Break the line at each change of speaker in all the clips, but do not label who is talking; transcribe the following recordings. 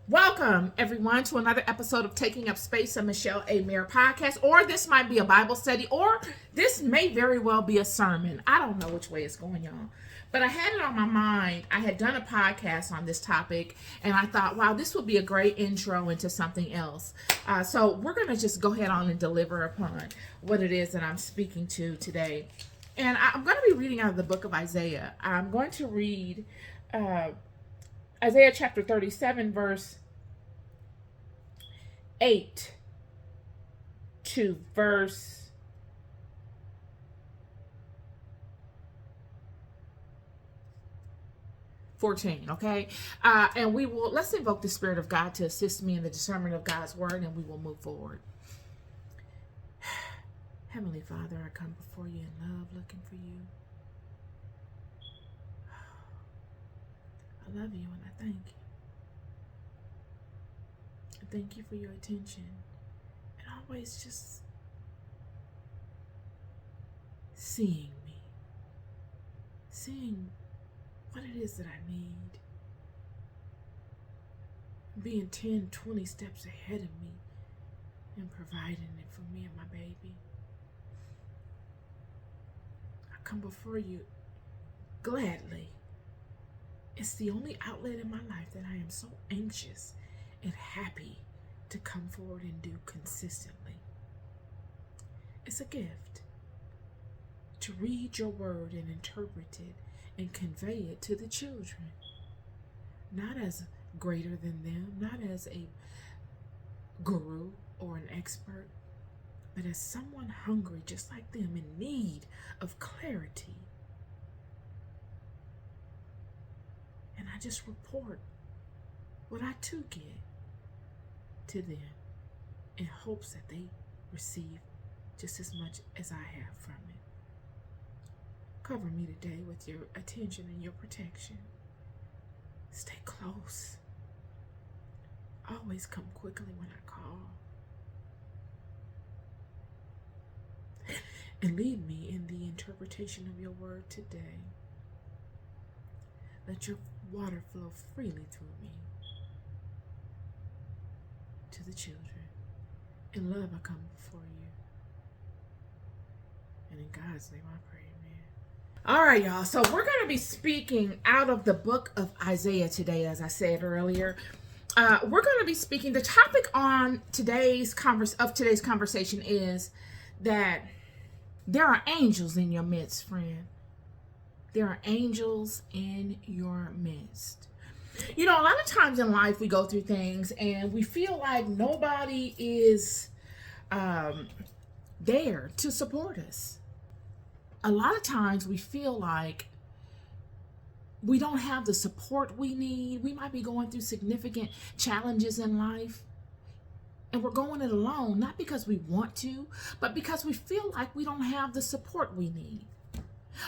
Welcome, everyone, to another episode of Taking Up Space, a Michelle A. Mayer podcast. Or this might be a Bible study, or this may very well be a sermon. I don't know which way it's going, y'all. But I had it on my mind. I had done a podcast on this topic, and I thought, wow, this would be a great intro into something else. So we're going to just go ahead on and deliver upon what it is that I'm speaking to today. And I'm going to be reading out of the book of Isaiah. I'm going to read Isaiah chapter 37, verse 8 to verse 14, okay? And let's invoke the Spirit of God to assist me in the discernment of God's word, and we will move forward. Heavenly Father, I come before you in love, looking for you. I love you and I thank you. I thank you for your attention and always just seeing me, seeing what it is that I need, being 10, 20 steps ahead of me and providing it for me and my baby. I come before you gladly. It's the only outlet in my life that I am so anxious and happy to come forward and do consistently. It's a gift to read your word and interpret it and convey it to the children, not as greater than them, not as a guru or an expert, but as someone hungry just like them in need of clarity. And I just report what I too get to them in hopes that they receive just as much as I have from it. Cover me today with your attention and your protection. Stay close. Always come quickly when I call. And lead me in the interpretation of your word today. Let your water flow freely through me to the children. In love, I come before you. And in God's name I pray, amen. All right, y'all. So we're going to be speaking out of the book of Isaiah today, as I said earlier. We're going to be speaking. The topic on today's conversation is that there are angels in your midst, friend. There are angels in your midst. You know, a lot of times in life we go through things and we feel like nobody is there to support us. A lot of times we feel like we don't have the support we need. We might be going through significant challenges in life, and we're going it alone, not because we want to, but because we feel like we don't have the support we need.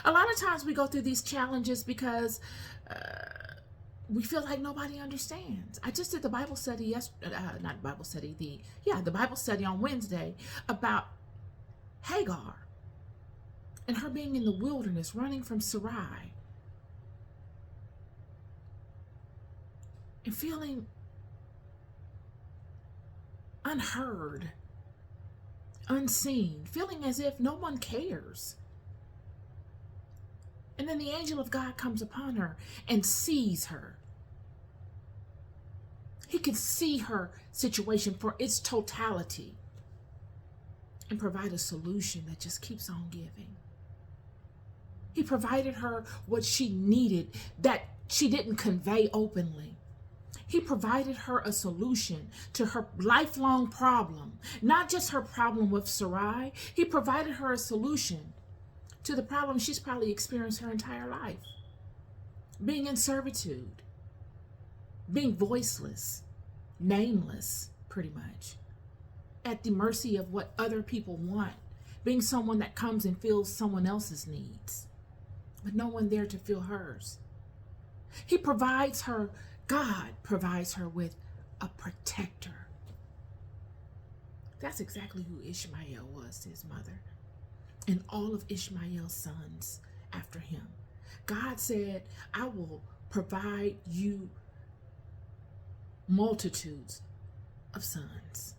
A lot of times we go through these challenges because we feel like nobody understands. I just did the Bible study the Bible study on Wednesday about Hagar and her being in the wilderness, running from Sarai, and feeling unheard, unseen, feeling as if no one cares. And then the angel of God comes upon her and sees her. He can see her situation for its totality and provide a solution that just keeps on giving. He provided her what she needed that she didn't convey openly. He provided her a solution to her lifelong problem, not just her problem with Sarai. He provided her a solution to the problem she's probably experienced her entire life. Being in servitude, being voiceless, nameless, pretty much, at the mercy of what other people want, being someone that comes and fills someone else's needs, but no one there to fill hers. He provides her, God provides her with a protector. That's exactly who Ishmael was to his mother, and all of Ishmael's sons after him. God said, I will provide you multitudes of sons,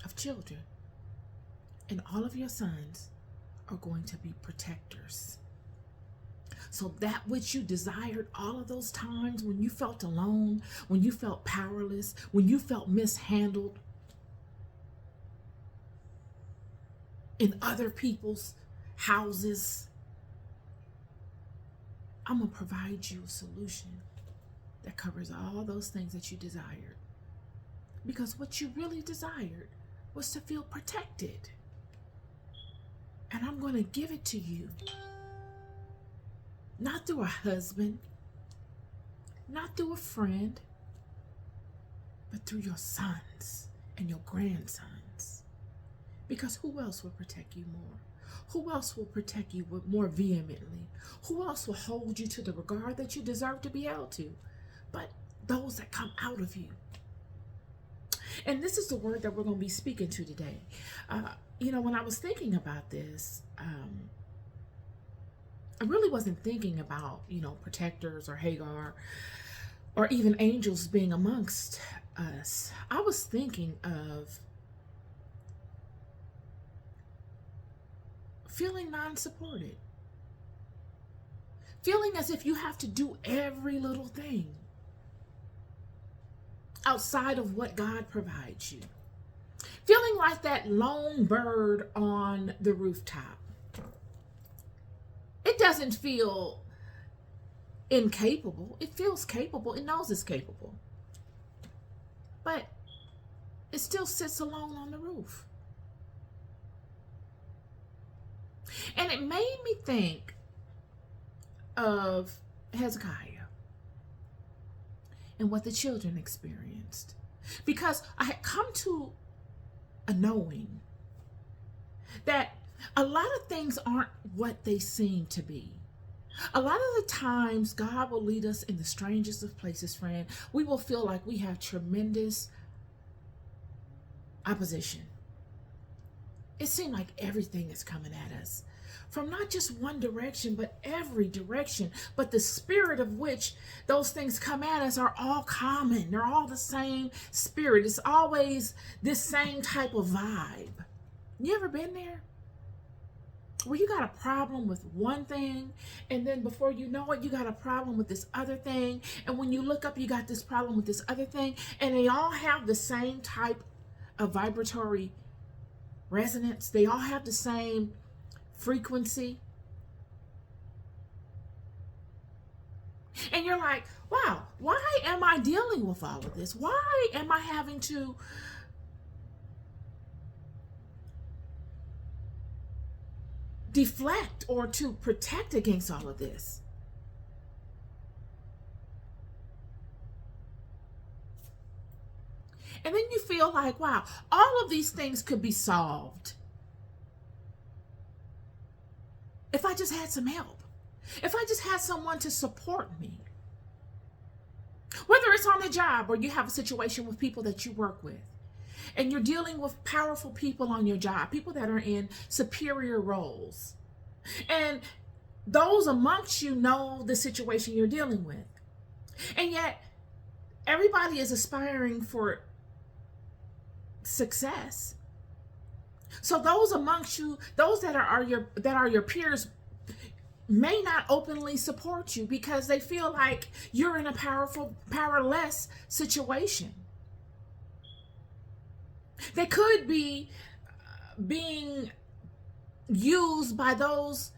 of children. And all of your sons are going to be protectors. So that which you desired all of those times when you felt alone, when you felt powerless, when you felt mishandled in other people's houses, I'm going to provide you a solution that covers all those things that you desired. Because what you really desired was to feel protected. And I'm going to give it to you. Not through a husband, not through a friend, but through your sons and your grandsons. Because who else will protect you more? Who else will protect you more vehemently? Who else will hold you to the regard that you deserve to be held to? But those that come out of you. And this is the word that we're going to be speaking to today. When I was thinking about this, I really wasn't thinking about, protectors or Hagar or even angels being amongst us. I was thinking of feeling non-supported. Feeling as if you have to do every little thing outside of what God provides you. Feeling like that lone bird on the rooftop. It doesn't feel incapable. It feels capable. It knows it's capable. But it still sits alone on the roof. And it made me think of Hezekiah and what the children experienced. Because I had come to a knowing that a lot of things aren't what they seem to be. A lot of the times, God will lead us in the strangest of places, friend. We will feel like we have tremendous opposition. It seemed like everything is coming at us from not just one direction, but every direction. But the spirit of which those things come at us are all common. They're all the same spirit. It's always this same type of vibe. You ever been there? Where you got a problem with one thing, and then before you know it, you got a problem with this other thing. And when you look up, you got this problem with this other thing. And they all have the same type of vibratory resonance. They all have the same frequency. And you're like, wow, why am I dealing with all of this? Why am I having to deflect or to protect against all of this? And then you feel like, wow, all of these things could be solved if I just had some help, if I just had someone to support me. Whether it's on the job or you have a situation with people that you work with, and you're dealing with powerful people on your job, people that are in superior roles. And those amongst you know the situation you're dealing with. And yet, everybody is aspiring for success. So those amongst you, those that are your peers, may not openly support you because they feel like you're in a powerless situation. They could be being used by those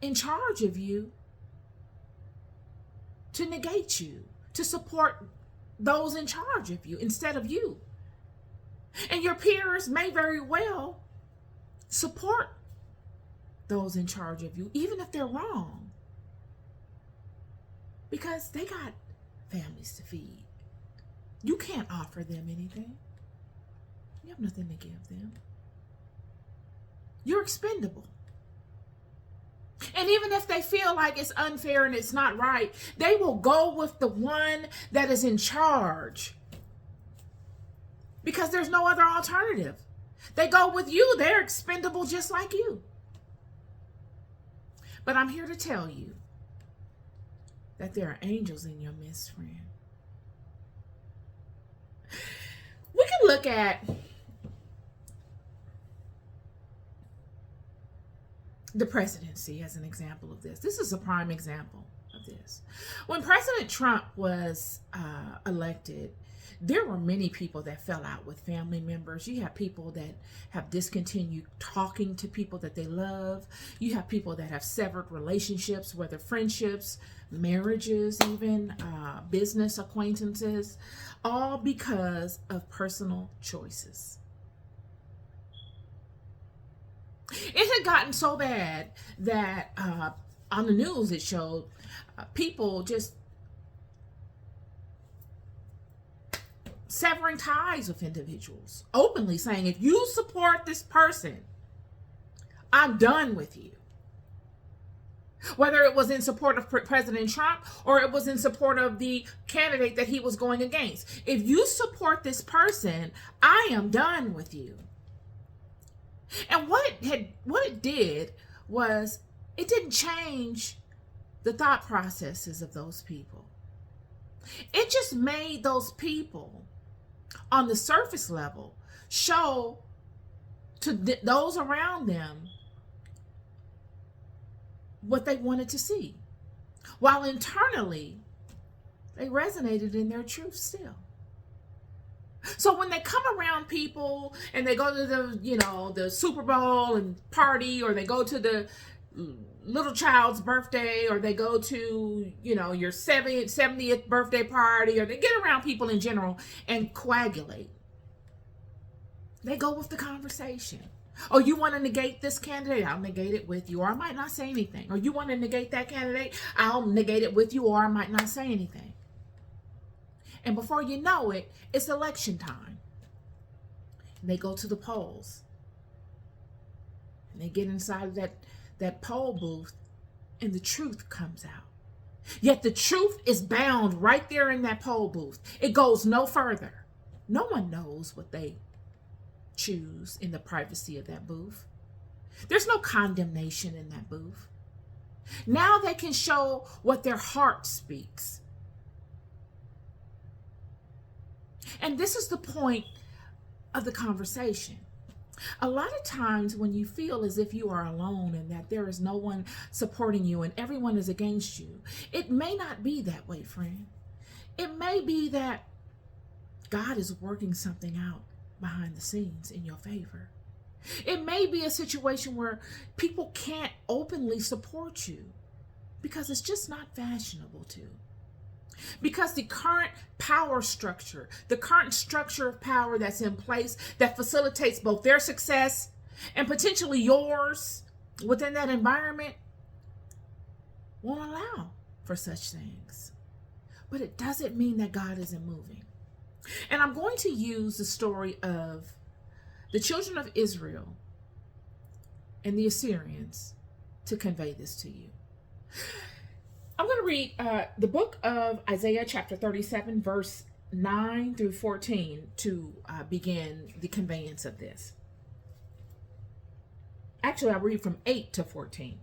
in charge of you to negate you, to support those in charge of you instead of you. And your peers may very well support those in charge of you, even if they're wrong, because they got families to feed. You can't offer them anything. You have nothing to give them. You're expendable. And even if they feel like it's unfair and it's not right, they will go with the one that is in charge because there's no other alternative. They go with you. They're expendable just like you. But I'm here to tell you that there are angels in your midst, friend. look at the presidency as an example of this. This is a prime example of this. When President Trump was elected, there were many people that fell out with family members. You have people that have discontinued talking to people that they love. You have people that have severed relationships, whether friendships, marriages, even business acquaintances, all because of personal choices. It had gotten so bad that on the news it showed people just severing ties with individuals, openly saying, if you support this person, I'm done with you. Whether it was in support of President Trump or it was in support of the candidate that he was going against. If you support this person, I am done with you. And what it did was it didn't change the thought processes of those people. It just made those people on the surface level show to those around them what they wanted to see, while internally they resonated in their truth still. So when they come around people and they go to the Super Bowl and party, or they go to the little child's birthday, or they go to, your 70th birthday party, or they get around people in general and coagulate, they go with the conversation. Oh, you want to negate this candidate? I'll negate it with you, or I might not say anything. Or you want to negate that candidate? I'll negate it with you, or I might not say anything. And before you know it, it's election time. And they go to the polls. And they get inside of that poll booth, and the truth comes out. Yet the truth is bound right there in that poll booth. It goes no further. No one knows what they choose in the privacy of that booth. There's no condemnation in that booth. Now they can show what their heart speaks. And this is the point of the conversation. A lot of times when you feel as if you are alone and that there is no one supporting you and everyone is against you, it may not be that way, friend. It may be that God is working something out behind the scenes in your favor. It may be a situation where people can't openly support you because it's just not fashionable to. Because the current power structure, the current structure of power that's in place that facilitates both their success and potentially yours within that environment won't allow for such things. But it doesn't mean that God isn't moving. And I'm going to use the story of the children of Israel and the Assyrians to convey this to you. I'm going to read the book of Isaiah chapter 37, verse 9 through 14 to begin the conveyance of this. Actually, I'll read from 8 to 14.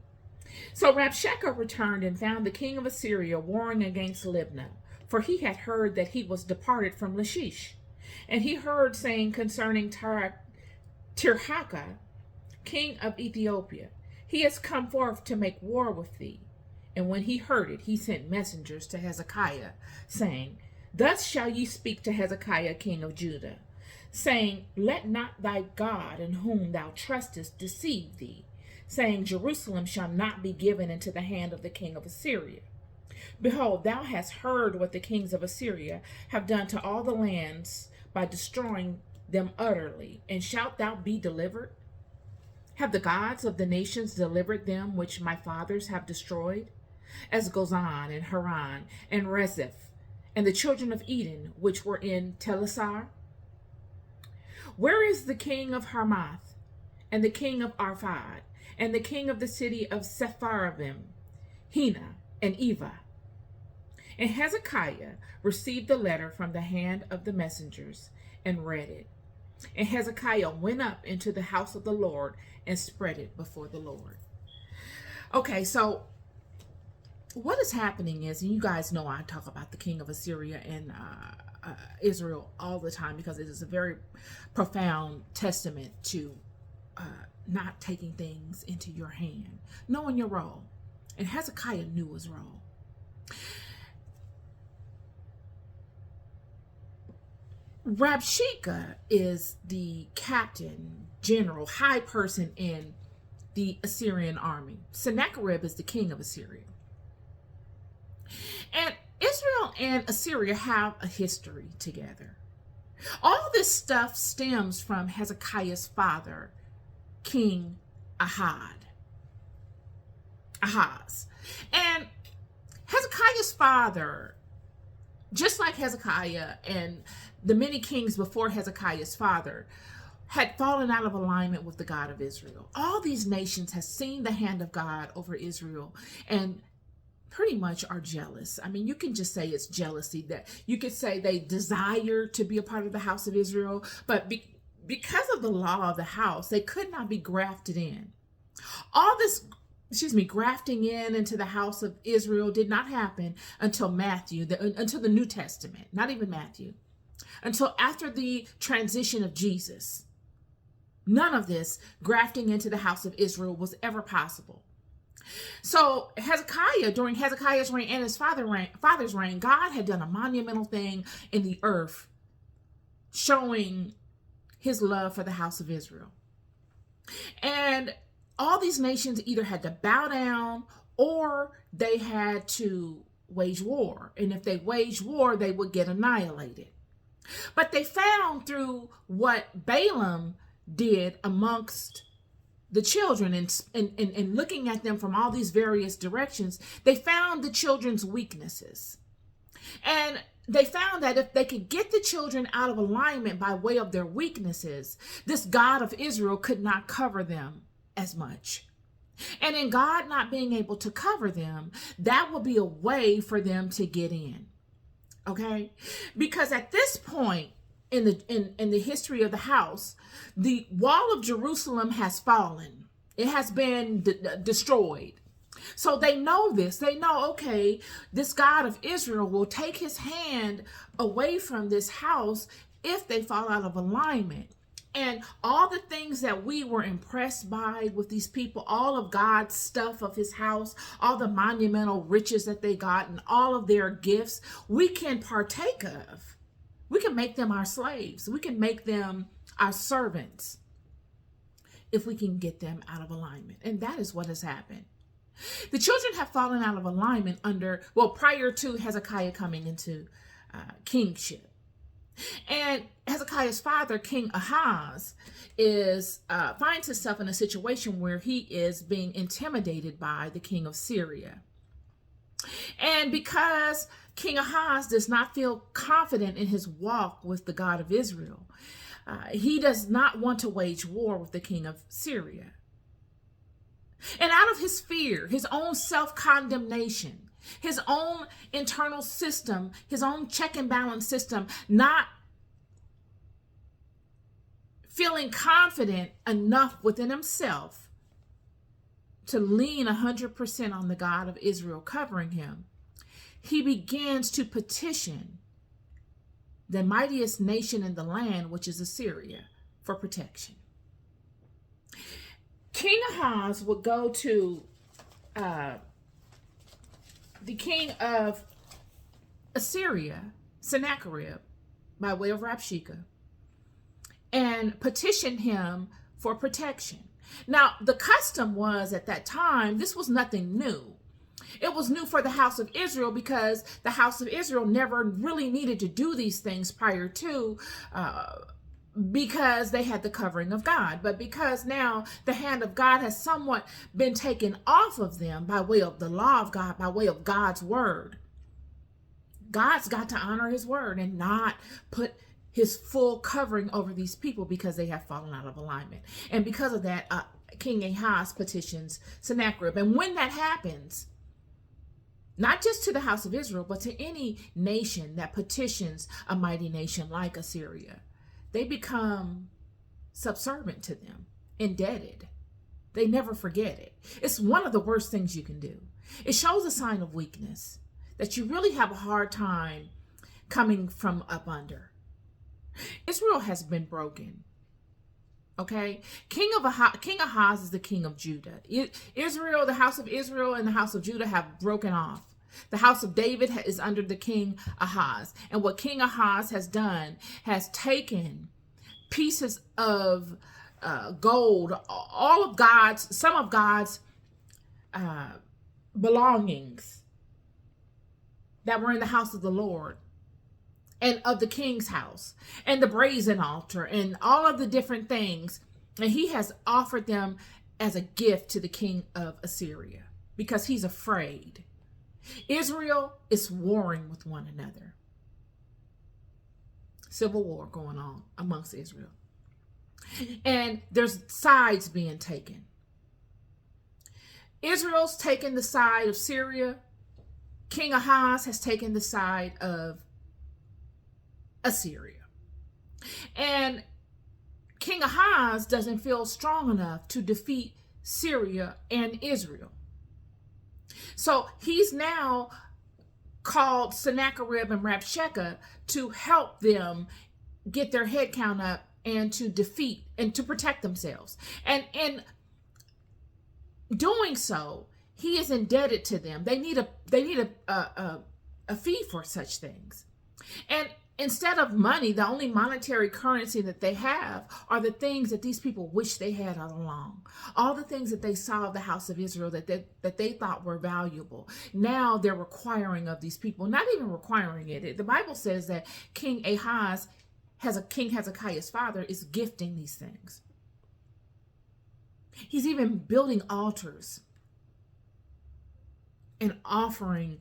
So Rabshakeh returned and found the king of Assyria warring against Libnah, for he had heard that he was departed from Lachish. And he heard saying concerning Tirhakah, king of Ethiopia, he has come forth to make war with thee. And when he heard it, he sent messengers to Hezekiah, saying, Thus shall ye speak to Hezekiah, king of Judah, saying, Let not thy God in whom thou trustest deceive thee, saying, Jerusalem shall not be given into the hand of the king of Assyria. Behold, thou hast heard what the kings of Assyria have done to all the lands by destroying them utterly, and shalt thou be delivered? Have the gods of the nations delivered them which my fathers have destroyed? As Gozan and Haran and Rezeph, and the children of Eden, which were in Telassar? Where is the king of Hamath, and the king of Arphad, and the king of the city of Sepharvaim, Hena, and Eva? And Hezekiah received the letter from the hand of the messengers and read it. And Hezekiah went up into the house of the Lord and spread it before the Lord. Okay, so what is happening is, and you guys know I talk about the king of Assyria and Israel all the time, because it is a very profound testament to not taking things into your hand, knowing your role. And Hezekiah knew his role. Rabshakeh is the captain, general, high person in the Assyrian army. Sennacherib is the king of Assyria. And Israel and Assyria have a history together. All this stuff stems from Hezekiah's father, King Ahaz. And Hezekiah's father, just like Hezekiah and the many kings before Hezekiah's father, had fallen out of alignment with the God of Israel. All these nations have seen the hand of God over Israel and pretty much are jealous. I mean, you can just say it's jealousy. That you could say they desire to be a part of the house of Israel, but because of the law of the house, they could not be grafted in. All this, grafting into the house of Israel did not happen until until the New Testament, not even Matthew, until after the transition of Jesus. None of this grafting into the house of Israel was ever possible. So Hezekiah, during Hezekiah's reign and his father's reign, God had done a monumental thing in the earth, showing his love for the house of Israel. And all these nations either had to bow down or they had to wage war. And if they waged war, they would get annihilated. But they found through what Balaam did amongst the children and looking at them from all these various directions, they found the children's weaknesses. And they found that if they could get the children out of alignment by way of their weaknesses, this God of Israel could not cover them as much. And in God not being able to cover them, that will be a way for them to get in. Okay? Because at this point in the history of the house, the wall of Jerusalem has fallen. It has been destroyed. So they know this. They know, okay, this God of Israel will take his hand away from this house if they fall out of alignment. And all the things that we were impressed by with these people, all of God's stuff of his house, all the monumental riches that they got and all of their gifts, we can partake of. We can make them our slaves. We can make them our servants if we can get them out of alignment. And that is what has happened. The children have fallen out of alignment prior to Hezekiah coming into kingship. And Hezekiah's father, King Ahaz, finds himself in a situation where he is being intimidated by the king of Syria. And because King Ahaz does not feel confident in his walk with the God of Israel, he does not want to wage war with the king of Syria. And out of his fear, his own self-condemnation, his own internal system, his own check and balance system, not feeling confident enough within himself to lean 100% on the God of Israel covering him, he begins to petition the mightiest nation in the land, which is Assyria, for protection. King Ahaz would go to the king of Assyria, Sennacherib, by way of Rabshakeh, and petition him for protection. Now, the custom was at that time, this was nothing new. It was new for the house of Israel because the house of Israel never really needed to do these things prior to, because they had the covering of God. But because now the hand of God has somewhat been taken off of them by way of the law of God, by way of God's word, God's got to honor his word and not put his full covering over these people because they have fallen out of alignment. And because of that, King Ahaz petitions Sennacherib. And when that happens, not just to the house of Israel, but to any nation that petitions a mighty nation like Assyria, they become subservient to them, indebted. They never forget it. It's one of the worst things you can do. It shows a sign of weakness, that you really have a hard time coming from up under. Israel has been broken. Okay, King Ahaz is the king of Judah. Israel, the house of Israel and the house of Judah have broken off. The house of David is under the King Ahaz. And what King Ahaz has done has taken pieces of gold, some of God's belongings that were in the house of the Lord and of the king's house and the brazen altar and all of the different things. And he has offered them as a gift to the king of Assyria because he's afraid. Israel is warring with one another. Civil war going on amongst Israel. And there's sides being taken. Israel's taken the side of Syria. King Ahaz has taken the side of Assyria. And King Ahaz doesn't feel strong enough to defeat Syria and Israel. So he's now called Sennacherib and Rabshakeh to help them get their head count up and to defeat and to protect themselves. And in doing so, he is indebted to them. They need a fee for such things. And instead of money, the only monetary currency that they have are the things that these people wish they had all along. All the things that they saw of the house of Israel that they thought were valuable. Now they're requiring of these people, not even requiring it. The Bible says that King Ahaz, King Hezekiah's father, is gifting these things. He's even building altars and offering,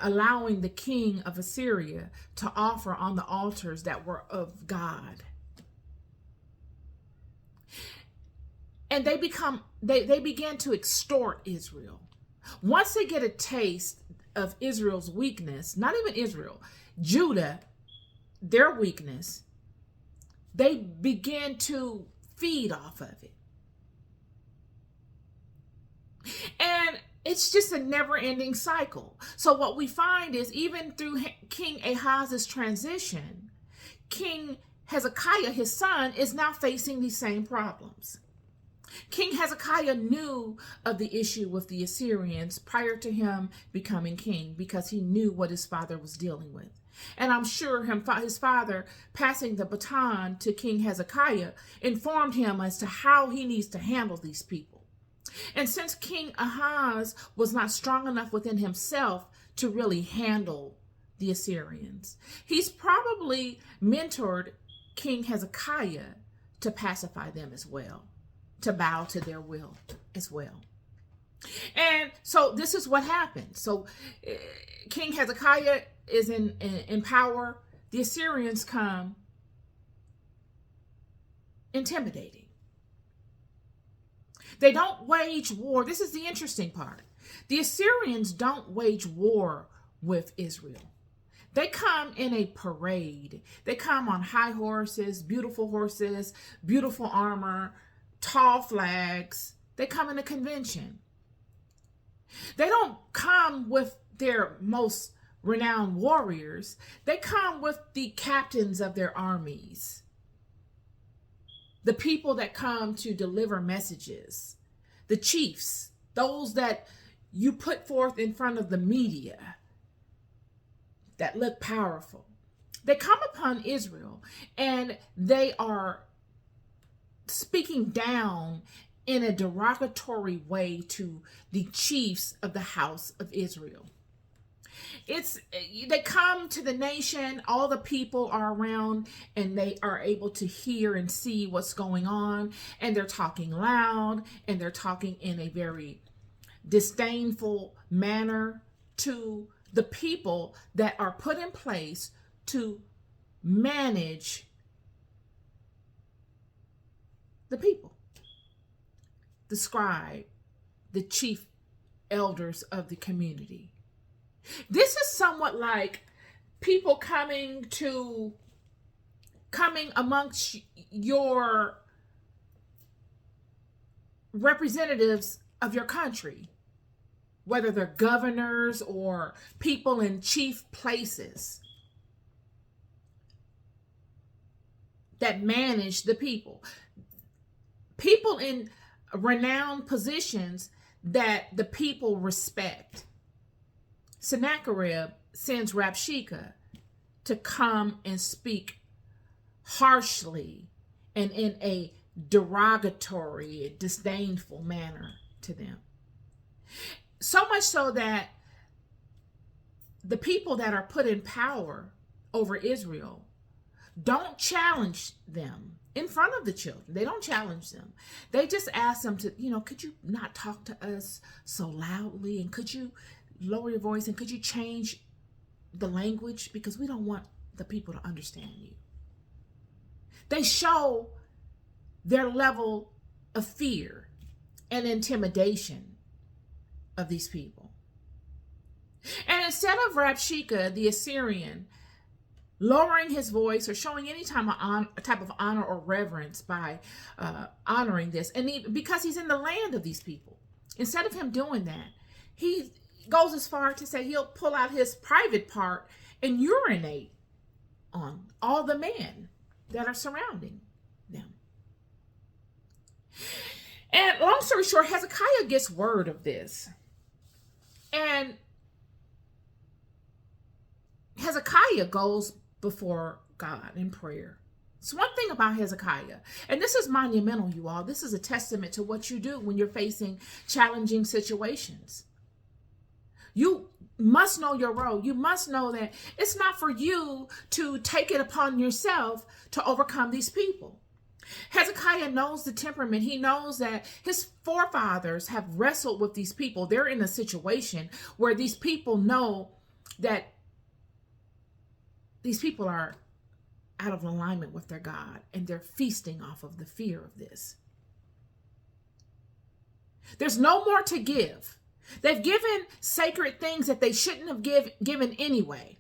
allowing the king of Assyria to offer on the altars that were of God. And they began to extort Israel. Once they get a taste of Israel's weakness, not even Israel, Judah, their weakness, they began to feed off of it. And it's just a never-ending cycle. So what we find is even through King Ahaz's transition, King Hezekiah, his son, is now facing these same problems. King Hezekiah knew of the issue with the Assyrians prior to him becoming king because he knew what his father was dealing with. And I'm sure his father passing the baton to King Hezekiah informed him as to how he needs to handle these people. And since King Ahaz was not strong enough within himself to really handle the Assyrians, he's probably mentored King Hezekiah to pacify them as well, to bow to their will as well. And so this is what happened. So King Hezekiah is in power. The Assyrians come intimidating. They don't wage war. This is the interesting part. The Assyrians don't wage war with Israel. They come in a parade. They come on high horses, beautiful armor, tall flags. They come in a convention. They don't come with their most renowned warriors. They come with the captains of their armies. The people that come to deliver messages, the chiefs, those that you put forth in front of the media that look powerful. They come upon Israel and they are speaking down in a derogatory way to the chiefs of the house of Israel. They come to the nation, all the people are around and they are able to hear and see what's going on, and they're talking loud and they're talking in a very disdainful manner to the people that are put in place to manage the people. The scribe, the chief elders of the community. This is somewhat like people coming amongst your representatives of your country, whether they're governors or people in chief places. that manage the people. People in renowned positions that the people respect. Sennacherib sends Rabshakeh to come and speak harshly and in a derogatory, disdainful manner to them. So much so that the people that are put in power over Israel don't challenge them in front of the children. They don't challenge them. They just ask them to, could you not talk to us so loudly? And could you lower your voice? And could you change the language? Because we don't want the people to understand you. They show their level of fear and intimidation of these people. And instead of Rabshakeh, the Assyrian, lowering his voice or showing any type of honor or reverence by honoring this, and because he's in the land of these people, instead of him doing that, he goes as far to say he'll pull out his private part and urinate on all the men that are surrounding them. And long story short, Hezekiah gets word of this. And Hezekiah goes before God in prayer. It's one thing about Hezekiah, and this is monumental, you all. This is a testament to what you do when you're facing challenging situations. You must know your role. You must know that it's not for you to take it upon yourself to overcome these people. Hezekiah knows the temperament. He knows that his forefathers have wrestled with these people. They're in a situation where these people know that these people are out of alignment with their God, and they're feasting off of the fear of this. There's no more to give. They've given sacred things that they shouldn't have given anyway.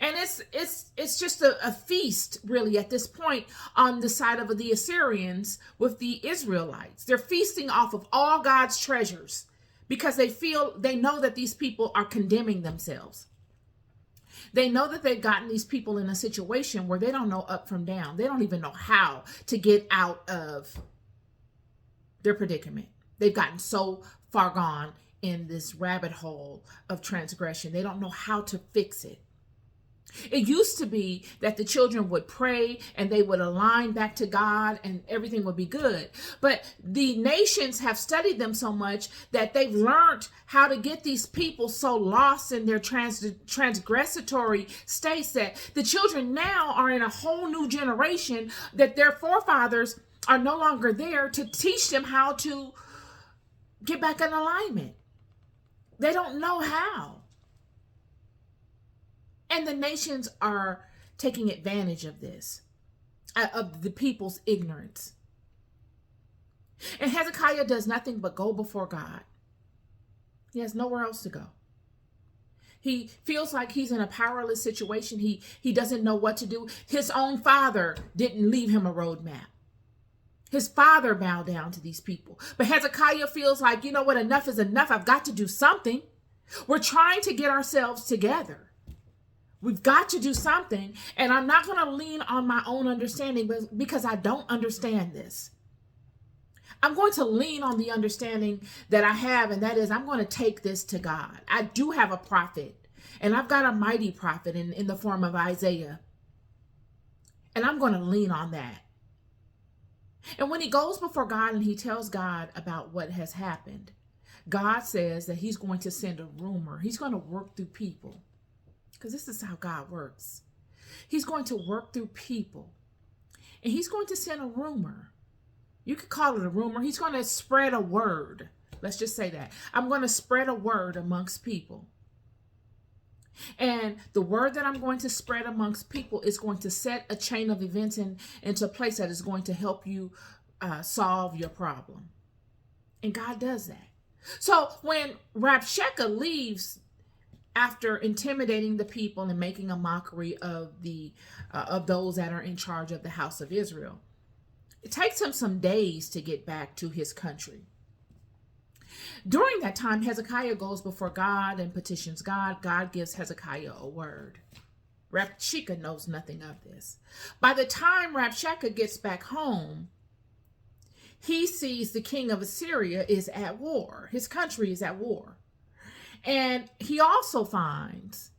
And it's just a feast, really, at this point on the side of the Assyrians with the Israelites. They're feasting off of all God's treasures because they know that these people are condemning themselves. They know that they've gotten these people in a situation where they don't know up from down. They don't even know how to get out of their predicament. They've gotten so far gone in this rabbit hole of transgression. They don't know how to fix it. It used to be that the children would pray and they would align back to God and everything would be good. But the nations have studied them so much that they've learned how to get these people so lost in their transgressatory states that the children now are in a whole new generation that their forefathers are no longer there to teach them how to get back in alignment. They don't know how. And the nations are taking advantage of this, of the people's ignorance. And Hezekiah does nothing but go before God. He has nowhere else to go. He feels like he's in a powerless situation. He doesn't know what to do. His own father didn't leave him a roadmap. His father bowed down to these people. But Hezekiah feels like, you know what, enough is enough. I've got to do something. We're trying to get ourselves together. We've got to do something, and I'm not going to lean on my own understanding because I don't understand this. I'm going to lean on the understanding that I have, and that is I'm going to take this to God. I do have a prophet, and I've got a mighty prophet in the form of Isaiah, and I'm going to lean on that. And when he goes before God and he tells God about what has happened, God says that he's going to send a rumor. He's going to work through people. Because this is how God works. He's going to work through people. And he's going to send a rumor. You could call it a rumor. He's going to spread a word. Let's just say that. I'm going to spread a word amongst people. And the word that I'm going to spread amongst people is going to set a chain of events into place that is going to help you solve your problem. And God does that. So when Rabshakeh leaves after intimidating the people and making a mockery of those that are in charge of the house of Israel, it takes him some days to get back to his country. During that time, Hezekiah goes before God and petitions God. God gives Hezekiah a word. Rabshakeh knows nothing of this. By the time Rabshakeh gets back home, he sees the king of Assyria is at war. His country is at war. And he also finds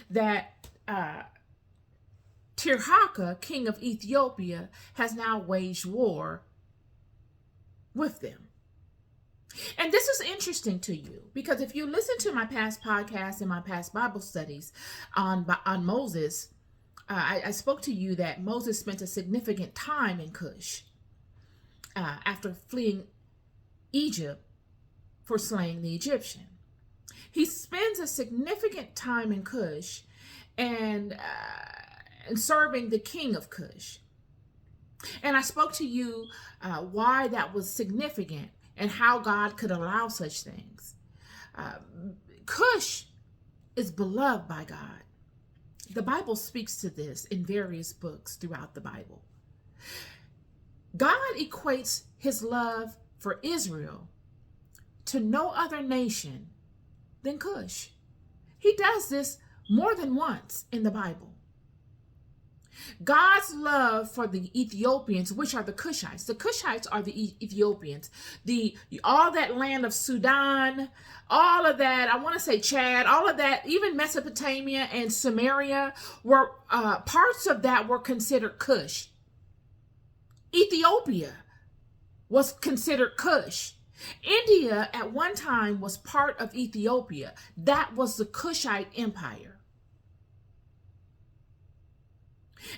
that Tirhakah, king of Ethiopia, has now waged war with them. And this is interesting to you because if you listen to my past podcasts and my past Bible studies on Moses, I spoke to you that Moses spent a significant time in Cush after fleeing Egypt for slaying the Egyptian. He spends a significant time in Cush and serving the king of Cush. And I spoke to you why that was significant and how God could allow such things. Cush is beloved by God. The Bible speaks to this in various books throughout the Bible. God equates his love for Israel to no other nation than Cush. He does this more than once in the Bible. God's love for the Ethiopians, which are the Cushites. The Cushites are the Ethiopians. All that land of Sudan, all of that, I want to say Chad, all of that, even Mesopotamia and Samaria, were parts of that were considered Cush. Ethiopia was considered Cush. India at one time was part of Ethiopia. That was the Cushite Empire.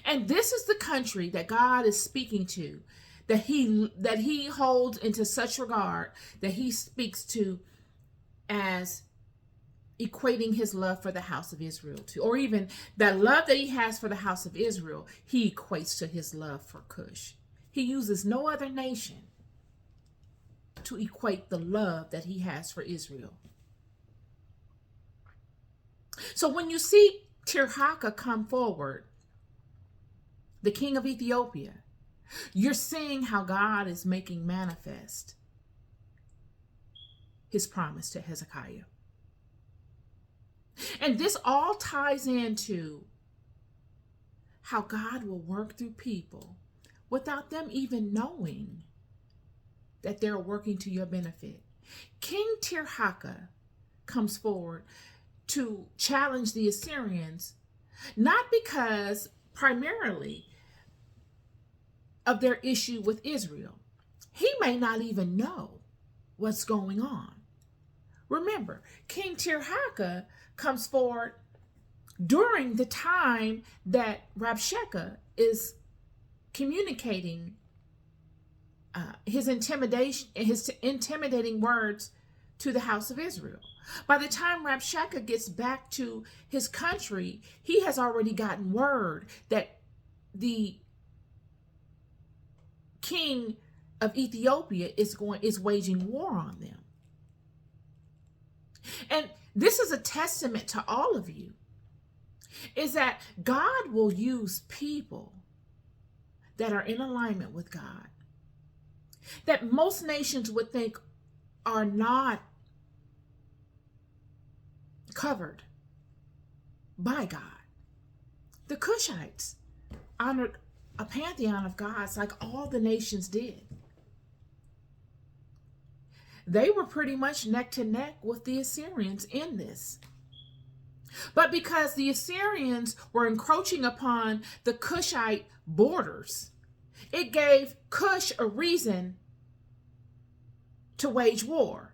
And this is the country that God is speaking to, that he holds into such regard that he speaks to as equating his love for the house of Israel to, or even that love that he has for the house of Israel, he equates to his love for Cush. He uses no other nation to equate the love that he has for Israel. So when you see Tirhakah come forward, the king of Ethiopia, you're seeing how God is making manifest his promise to Hezekiah. And this all ties into how God will work through people without them even knowing that they're working to your benefit. King Tirhakah comes forward to challenge the Assyrians, not because primarily of their issue with Israel. He may not even know what's going on. Remember, King Tirhakah comes forward during the time that Rabshakeh is communicating his intimidating words to the house of Israel. By the time Rabshakeh gets back to his country, he has already gotten word that the king of Ethiopia is waging war on them. And this is a testament to all of you, is that God will use people that are in alignment with God, that most nations would think are not covered by God. The Cushites honored a pantheon of gods like all the nations did. They were pretty much neck to neck with the Assyrians in this. But because the Assyrians were encroaching upon the Cushite borders, it gave Cush a reason to wage war.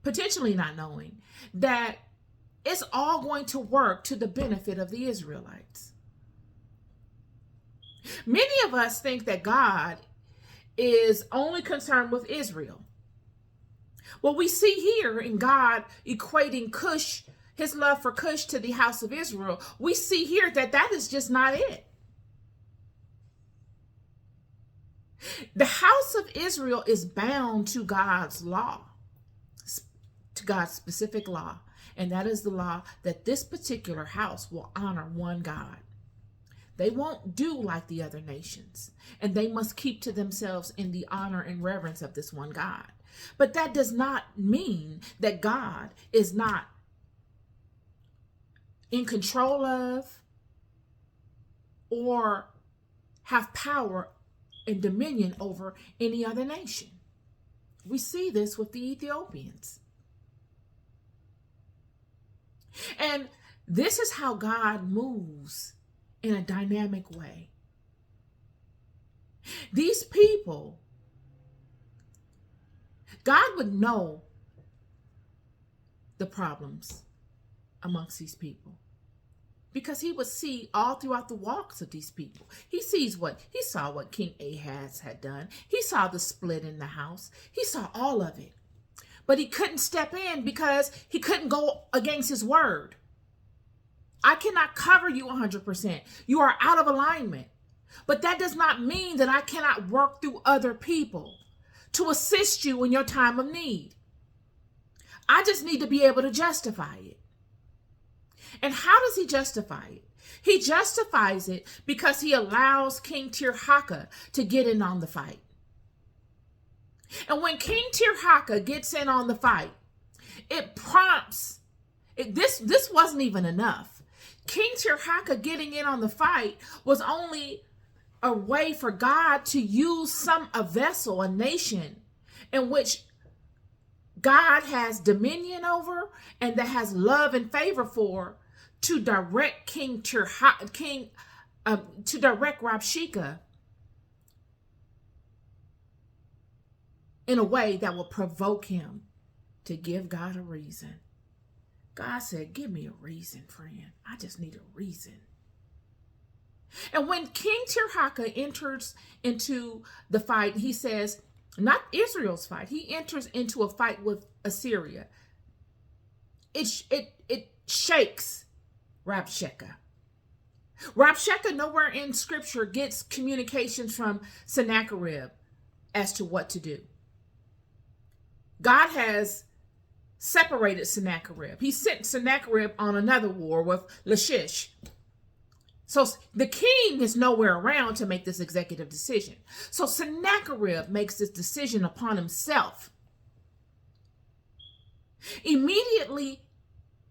Potentially not knowing that it's all going to work to the benefit of the Israelites. Many of us think that God is only concerned with Israel. Well, we see here in God equating Cush, his love for Cush, to the house of Israel. We see here that that is just not it. The house of Israel is bound to God's law, to God's specific law. And that is the law that this particular house will honor one God. They won't do like the other nations, and they must keep to themselves in the honor and reverence of this one God. But that does not mean that God is not in control of, or have power and dominion over any other nation. We see this with the Ethiopians. And this is how God moves in a dynamic way. These people, God would know the problems amongst these people, because he would see all throughout the walks of these people. He saw what King Ahaz had done. He saw the split in the house. He saw all of it. But he couldn't step in because he couldn't go against his word. I cannot cover you 100%. You are out of alignment. But that does not mean that I cannot work through other people to assist you in your time of need. I just need to be able to justify it. And how does he justify it? He justifies it because he allows King Tirhakah to get in on the fight. And when King Tirhakah gets in on the fight, it prompts, this wasn't even enough. King Tirhakah getting in on the fight was only a way for God to use a vessel, a nation in which God has dominion over and that has love and favor for, to direct to direct Rabshakeh in a way that will provoke him to give God a reason. God said, give me a reason, friend. I just need a reason. And when King Tirhakah enters into the fight, he says, not Israel's fight, he enters into a fight with Assyria. It shakes Rabshakeh. Rabshakeh nowhere in scripture gets communications from Sennacherib as to what to do. God has separated Sennacherib. He sent Sennacherib on another war with Lachish. So the king is nowhere around to make this executive decision. So Sennacherib makes this decision upon himself. Immediately,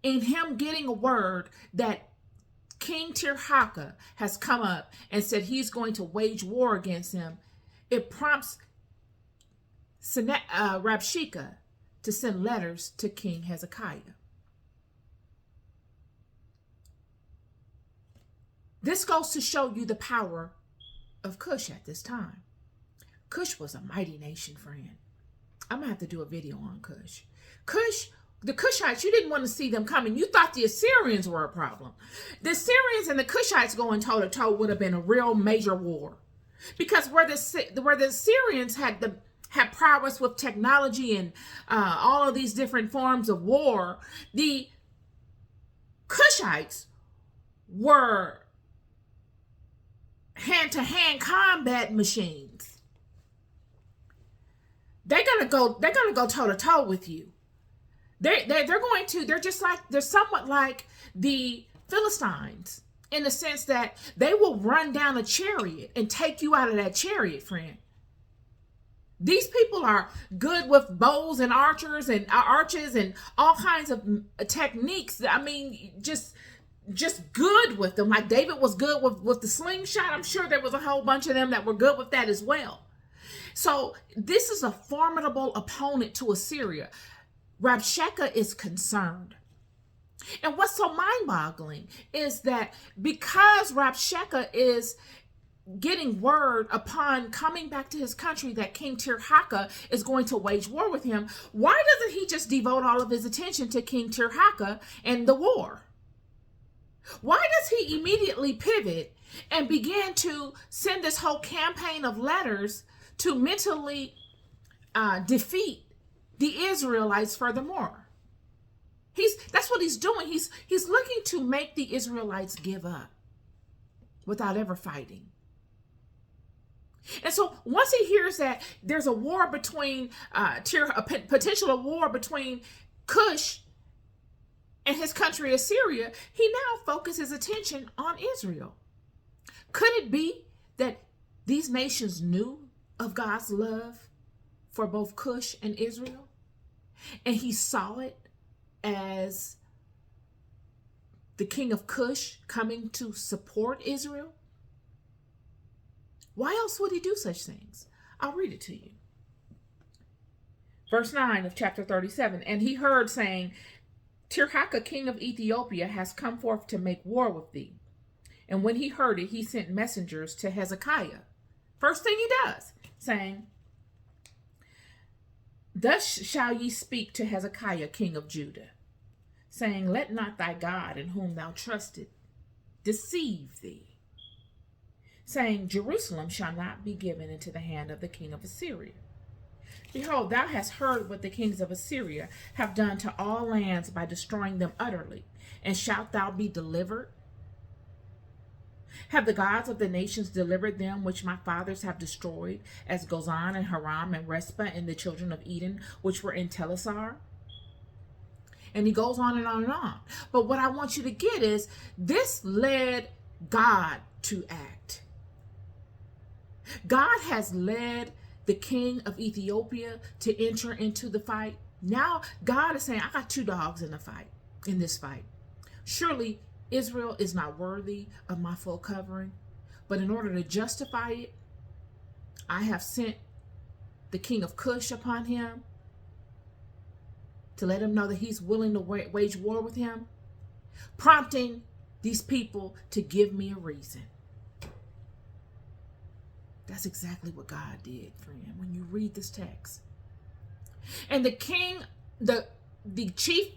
in him getting a word that King Tirhakah has come up and said he's going to wage war against him, it prompts Rabshakeh to send letters to King Hezekiah. This goes to show you the power of Cush at this time. Cush was a mighty nation, friend. I'm going to have to do a video on Cush. The Cushites, you didn't want to see them coming. You thought the Assyrians were a problem. The Assyrians and the Cushites going toe-to-toe would have been a real major war. Because where the Assyrians had prowess with technology and all of these different forms of war, the Cushites were hand-to-hand combat machines. They're gonna go toe-to-toe with you. They're somewhat like the Philistines in the sense that they will run down a chariot and take you out of that chariot, friend. These people are good with bows and archers and arches and all kinds of techniques. I mean, just good with them. Like David was good with the slingshot. I'm sure there was a whole bunch of them that were good with that as well. So this is a formidable opponent to Assyria. Rabshakeh is concerned. And what's so mind-boggling is that because Rabshakeh is getting word upon coming back to his country that King Tirhakah is going to wage war with him, why doesn't he just devote all of his attention to King Tirhakah and the war? Why does he immediately pivot and begin to send this whole campaign of letters to mentally defeat the Israelites furthermore? That's what he's doing. He's looking to make the Israelites give up without ever fighting. And so once he hears that there's a war between a potential war between Cush and his country Assyria, he now focuses attention on Israel. Could it be that these nations knew of God's love for both Cush and Israel, and he saw it as the king of Cush coming to support Israel? Why else would he do such things? I'll read it to you. Verse 9 of chapter 37. And he heard saying, Tirhaka, king of Ethiopia, has come forth to make war with thee. And when he heard it, he sent messengers to Hezekiah. First thing he does, saying, Thus shall ye speak to Hezekiah, king of Judah, saying, Let not thy God, in whom thou trusted, deceive thee, saying, Jerusalem shall not be given into the hand of the king of Assyria. Behold, thou hast heard what the kings of Assyria have done to all lands by destroying them utterly, and shalt thou be delivered? Have the gods of the nations delivered them which my fathers have destroyed, as Gozan and Haram and Respah and the children of Eden, which were in Telassar? And he goes on and on and on. But what I want you to get is, this led God to act. God has led the king of Ethiopia to enter into the fight. Now God is saying, I got two dogs in the fight, in this fight. Surely Israel is not worthy of my full covering, but in order to justify it, I have sent the king of Cush upon him to let him know that he's willing to wage war with him, prompting these people to give me a reason. That's exactly what God did, friend, when you read this text. And the king, the chief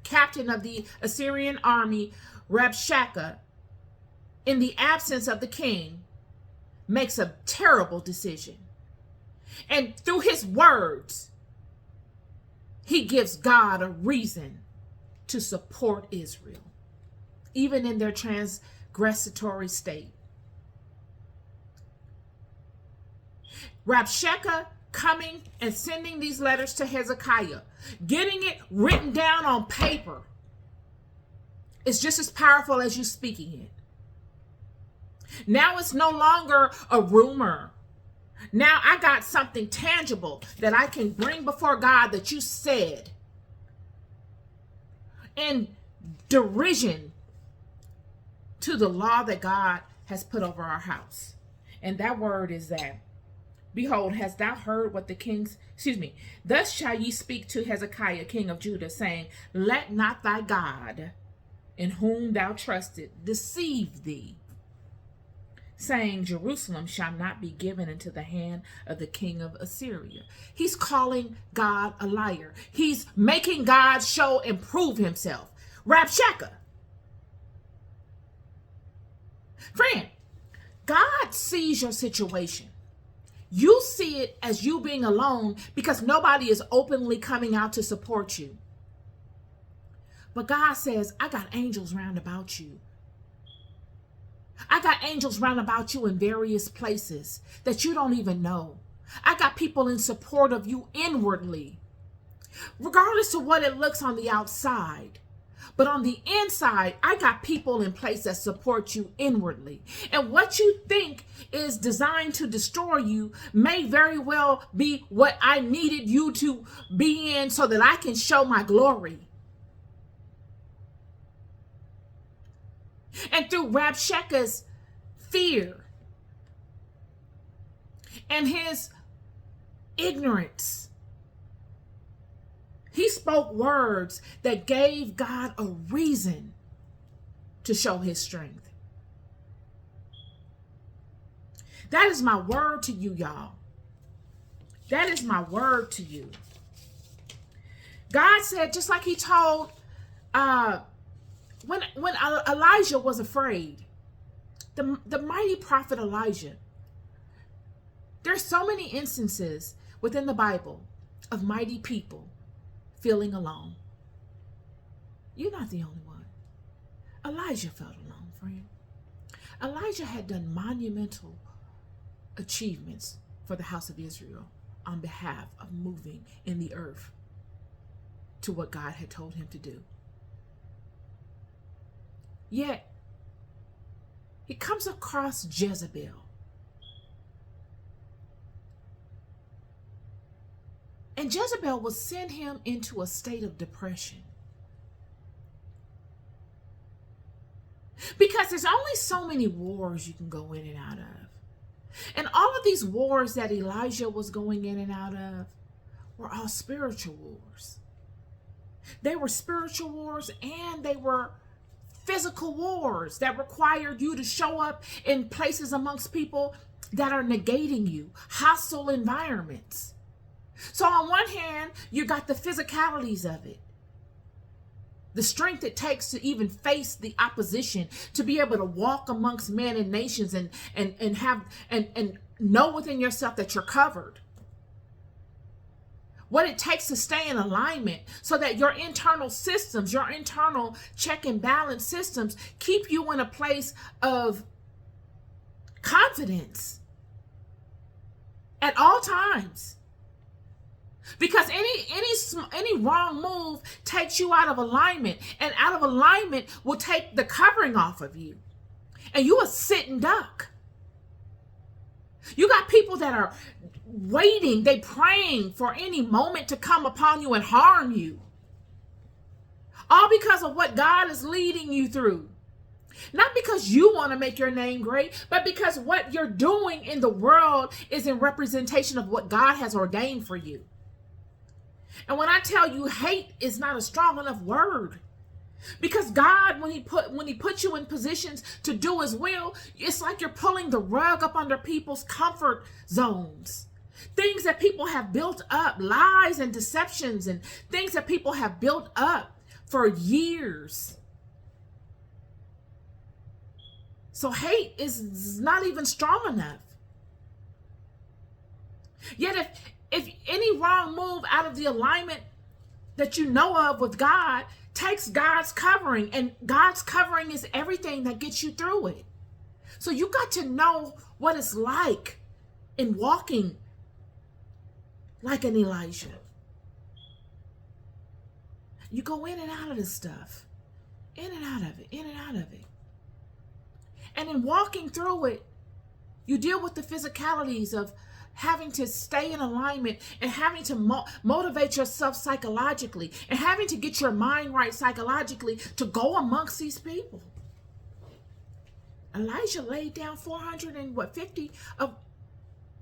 captain of the Assyrian army, Rabshakeh, in the absence of the king, makes a terrible decision. And through his words, he gives God a reason to support Israel, even in their transgressatory state. Rabshakeh coming and sending these letters to Hezekiah, getting it written down on paper, is just as powerful as you speaking it. Now it's no longer a rumor. Now I got something tangible that I can bring before God that you said in derision to the law that God has put over our house. And that word is that, Behold, hast thou heard what the kings, thus shall ye speak to Hezekiah, king of Judah, saying, Let not thy God, in whom thou trusted, deceive thee, saying, Jerusalem shall not be given into the hand of the king of Assyria. He's calling God a liar. He's making God show and prove himself. Rabshakeh. Friend, God sees your situation. You see it as you being alone because nobody is openly coming out to support you. But God says, I got angels round about you. I got angels round about you in various places that you don't even know. I got people in support of you inwardly, regardless of what it looks on the outside. But on the inside, I got people in place that support you inwardly. And what you think is designed to destroy you may very well be what I needed you to be in so that I can show my glory. And through Rabshakeh's fear and his ignorance, he spoke words that gave God a reason to show his strength. That is my word to you, y'all. That is my word to you. God said, just like he told when Elijah was afraid, the mighty prophet Elijah, there's so many instances within the Bible of mighty people feeling alone. You're not the only one. Elijah felt alone, friend. Elijah had done monumental achievements for the house of Israel on behalf of moving in the earth to what God had told him to do. Yet, he comes across Jezebel. And Jezebel will send him into a state of depression. Because there's only so many wars you can go in and out of. And all of these wars that Elijah was going in and out of were all spiritual wars. They were spiritual wars, and they were physical wars that required you to show up in places amongst people that are negating you, hostile environments. So on one hand, you got the physicalities of it, the strength it takes to even face the opposition, to be able to walk amongst men and nations and have and know within yourself that you're covered. What it takes to stay in alignment so that your internal systems, your internal check and balance systems keep you in a place of confidence at all times. Because any wrong move takes you out of alignment, and out of alignment will take the covering off of you, and you a sitting duck. You got people that are waiting, they praying for any moment to come upon you and harm you, all because of what God is leading you through. Not because you want to make your name great, but because what you're doing in the world is in representation of what God has ordained for you. And when I tell you hate is not a strong enough word, because God, when he put you in positions to do his will, it's like you're pulling the rug up under people's comfort zones. Things that people have built up, lies and deceptions, and things that people have built up for years. So hate is not even strong enough. Yet if any wrong move out of the alignment that you know of with God takes God's covering, and God's covering is everything that gets you through it. So you got to know what it's like in walking like an Elijah. You go in and out of this stuff, in and out of it, in and out of it. And in walking through it, you deal with the physicalities of having to stay in alignment and having to motivate yourself psychologically and having to get your mind right psychologically to go amongst these people. Elijah laid down 450 of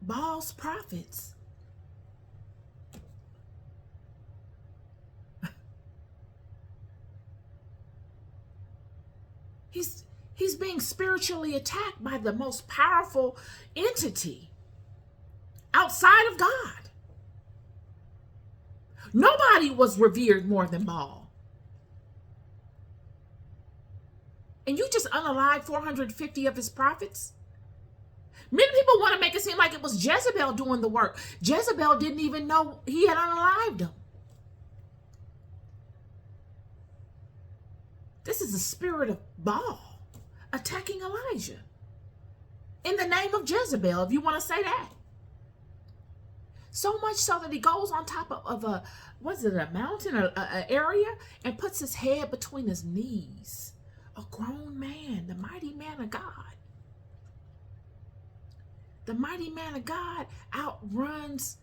Baal's prophets. He's being spiritually attacked by the most powerful entity outside of God. Nobody was revered more than Baal. And you just unalived 450 of his prophets? Many people want to make it seem like it was Jezebel doing the work. Jezebel didn't even know he had unalived them. This is the spirit of Baal attacking Elijah in the name of Jezebel, if you want to say that. So much so that he goes on top of a, a mountain, an area, and puts his head between his knees. A grown man, the mighty man of God. The mighty man of God outruns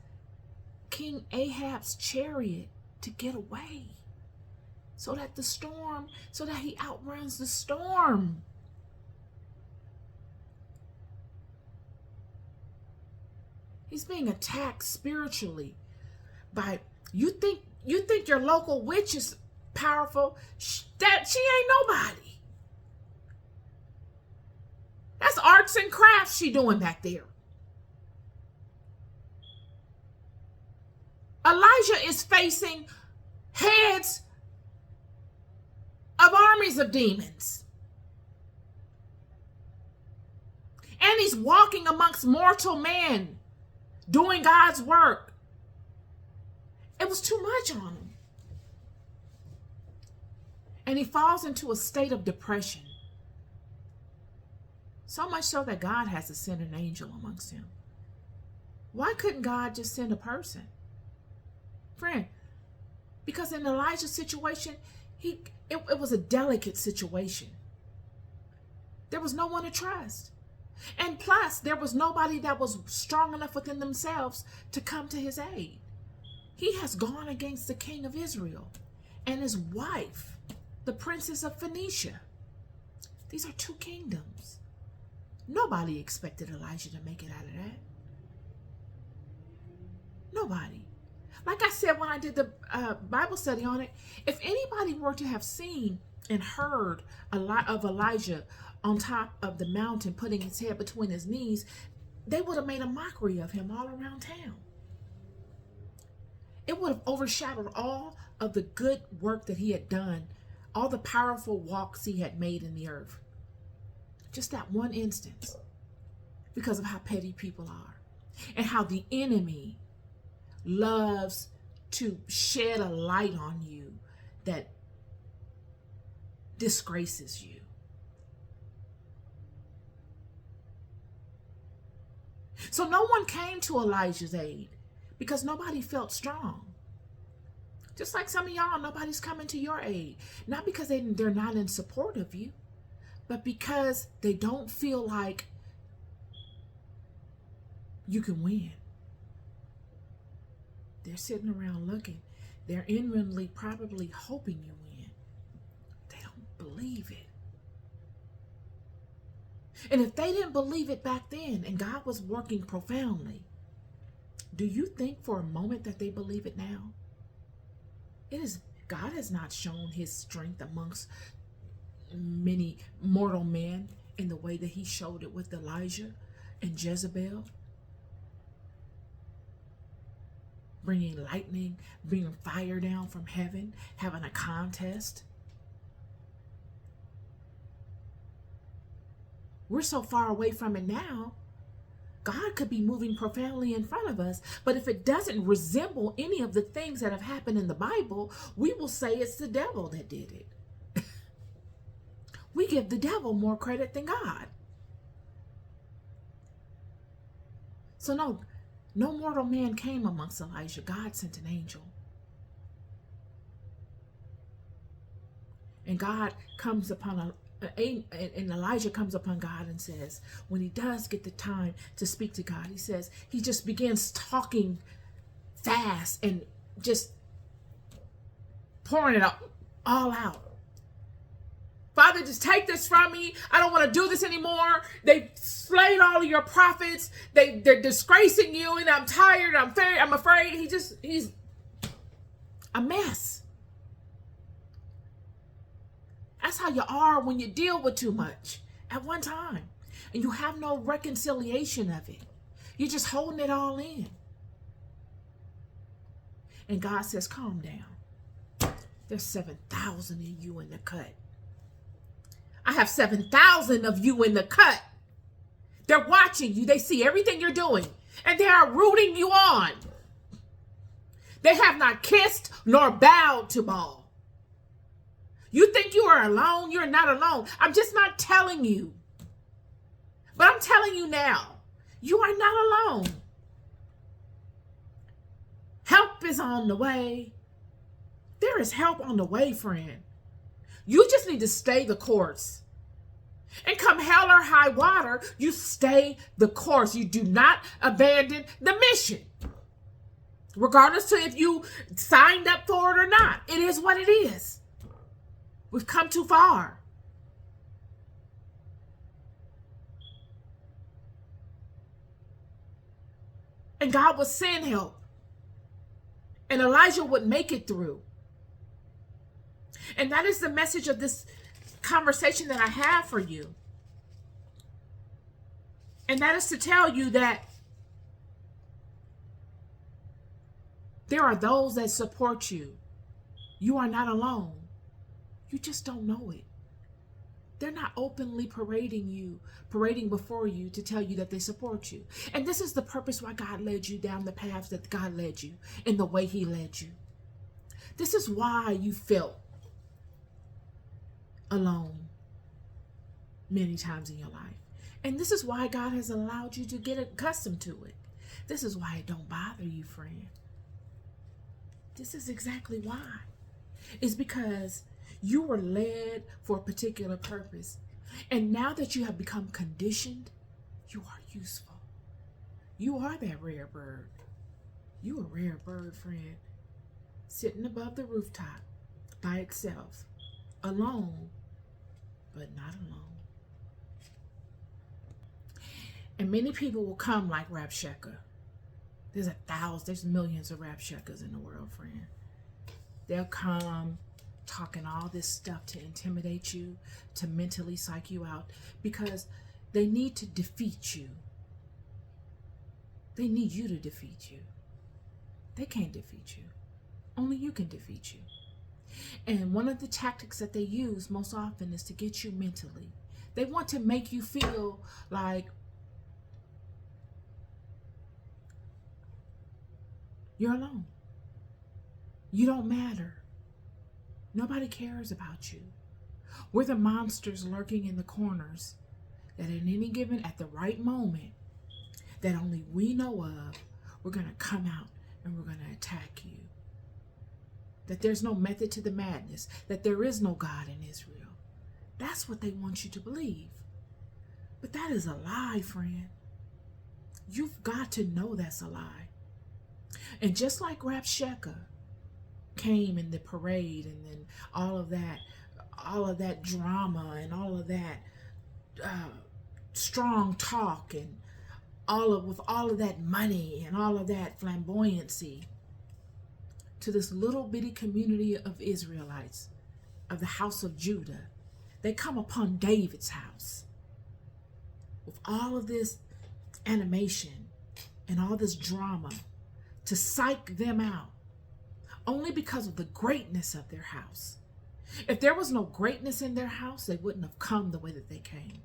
King Ahab's chariot to get away. So that he outruns the storm. He's being attacked spiritually by, you think your local witch is powerful? That she ain't nobody. That's arts and crafts she doing back there. Elijah is facing heads of armies of demons. And he's walking amongst mortal men, doing God's work. It was too much on him. And he falls into a state of depression. So much so that God has to send an angel amongst him. Why couldn't God just send a person? Friend, because in Elijah's situation, it was a delicate situation. There was no one to trust. And plus, there was nobody that was strong enough within themselves to come to his aid. He has gone against the king of Israel and his wife, the princess of Phoenicia. These are two kingdoms. Nobody expected Elijah to make it out of that. Nobody. Like I said when I did the Bible study on it, if anybody were to have seen and heard a lot of Elijah on top of the mountain putting his head between his knees, they would have made a mockery of him all around town. It would have overshadowed all of the good work that he had done, all the powerful walks he had made in the earth. Just that one instance, because of how petty people are and how the enemy loves to shed a light on you that disgraces you. So no one came to Elijah's aid because nobody felt strong. Just like some of y'all, nobody's coming to your aid. Not because they're not in support of you, but because they don't feel like you can win. They're sitting around looking. They're inwardly probably hoping you win. They don't believe it. And if they didn't believe it back then and God was working profoundly, do you think for a moment that they believe it now? God has not shown his strength amongst many mortal men in the way that he showed it with Elijah and Jezebel. Bringing lightning, bringing fire down from heaven, having a contest. We're so far away from it now. God could be moving profoundly in front of us, but if it doesn't resemble any of the things that have happened in the Bible, we will say it's the devil that did it. We give the devil more credit than God. So no mortal man came amongst Elijah. God sent an angel. And God comes upon and Elijah comes upon God and says, when he does get the time to speak to God, he just begins talking fast and just pouring it all out. Father, just take this from me. I don't want to do this anymore. They slayed all of your prophets. They're disgracing you, and I'm tired. I'm afraid. He's a mess. That's how you are when you deal with too much at one time. And you have no reconciliation of it. You're just holding it all in. And God says, calm down. There's 7,000 of you in the cut. I have 7,000 of you in the cut. They're watching you. They see everything you're doing. And they are rooting you on. They have not kissed nor bowed to Baal. You think you are alone? You're not alone. I'm just not telling you. But I'm telling you now, you are not alone. Help is on the way. There is help on the way, friend. You just need to stay the course. And come hell or high water, you stay the course. You do not abandon the mission. Regardless of if you signed up for it or not. It is what it is. We've come too far. And God would send help. And Elijah would make it through. And that is the message of this conversation that I have for you. And that is to tell you that there are those that support you. You are not alone. You just don't know it. They're not openly parading before you to tell you that they support you. And this is the purpose why God led you down the paths that God led you in the way he led you. This is why you felt alone many times in your life. And this is why God has allowed you to get accustomed to it. This is why it don't bother you, friend. This is exactly why. It's because you were led for a particular purpose. And now that you have become conditioned, you are useful. You are that rare bird. You a rare bird, friend. Sitting above the rooftop by itself. Alone, but not alone. And many people will come like Rabshakeh. There's millions of Rabshakehs in the world, friend. They'll come talking all this stuff to intimidate you, to mentally psych you out, because they need to defeat you. They need you to defeat you. They can't defeat you. Only you can defeat you. And one of the tactics that they use most often is to get you mentally. They want to make you feel like you're alone. You don't matter. Nobody cares about you. We're the monsters lurking in the corners that at the right moment, that only we know of, we're going to come out and we're going to attack you. That there's no method to the madness, that there is no God in Israel. That's what they want you to believe. But that is a lie, friend. You've got to know that's a lie. And just like Rabshakeh came in the parade, and then all of that drama and all of that strong talk, and with all of that money and all of that flamboyancy, to this little bitty community of Israelites of the house of Judah, they come upon David's house with all of this animation and all this drama to psych them out, only because of the greatness of their house. If there was no greatness in their house, they wouldn't have come the way that they came.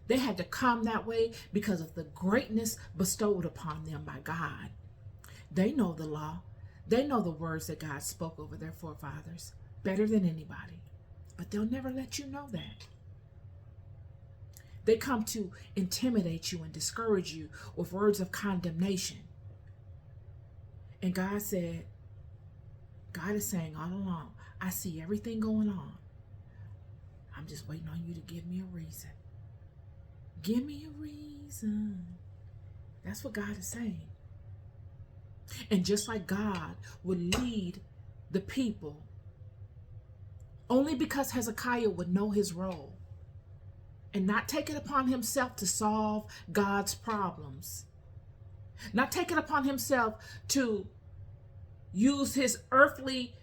They had to come that way because of the greatness bestowed upon them by God. They know the law. They know the words that God spoke over their forefathers better than anybody, but they'll never let you know that. They come to intimidate you and discourage you with words of condemnation. And God is saying all along, I see everything going on. I'm just waiting on you to give me a reason. Give me a reason. That's what God is saying. And just like God would lead the people, only because Hezekiah would know his role and not take it upon himself to solve God's problems, not take it upon himself to use his earthly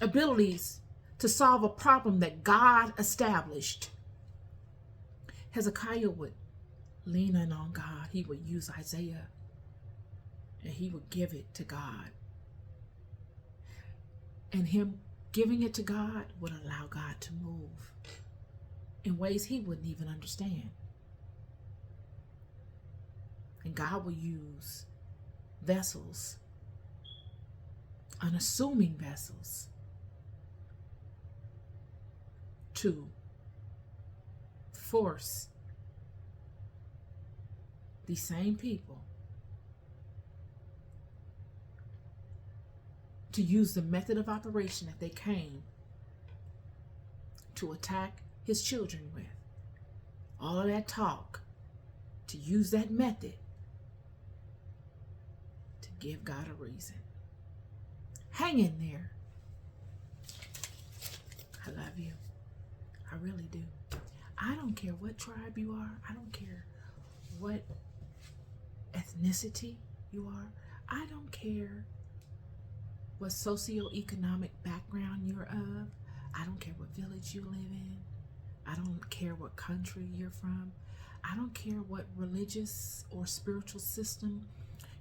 abilities to solve a problem that God established. Hezekiah would lean in on God. He would use Isaiah, and he would give it to God. And him giving it to God would allow God to move in ways he wouldn't even understand. And God will use vessels, unassuming vessels, to force these same people to use the method of operation that they came to attack his children with. All of that talk, to use that method to give God a reason. Hang in there. I love you. I really do. I don't care what tribe you are. I don't care what ethnicity you are. I don't care what socioeconomic background you're of. I don't care what village you live in. I don't care what country you're from. I don't care what religious or spiritual system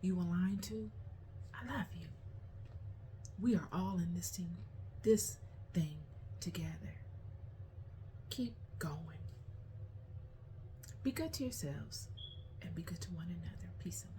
you align to. I love you. We are all in this thing together. Keep going. Be good to yourselves and be good to one another. Peace and love.